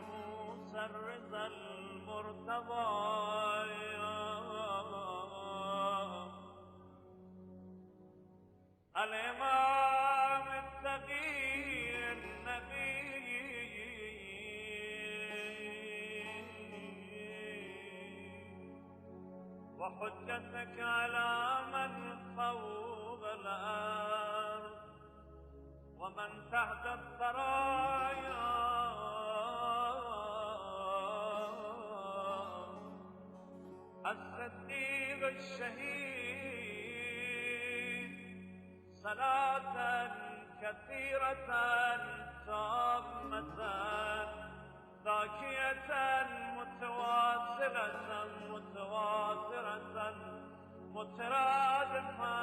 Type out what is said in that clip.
موسى الرضا المرتضى الإمام التقي النبي وحجتك على من فوق الأرض ومن تحت الثرايا الصديق الشهيد صلاة كثيرة تامة ذاكية متواصلة متواترة مترادفة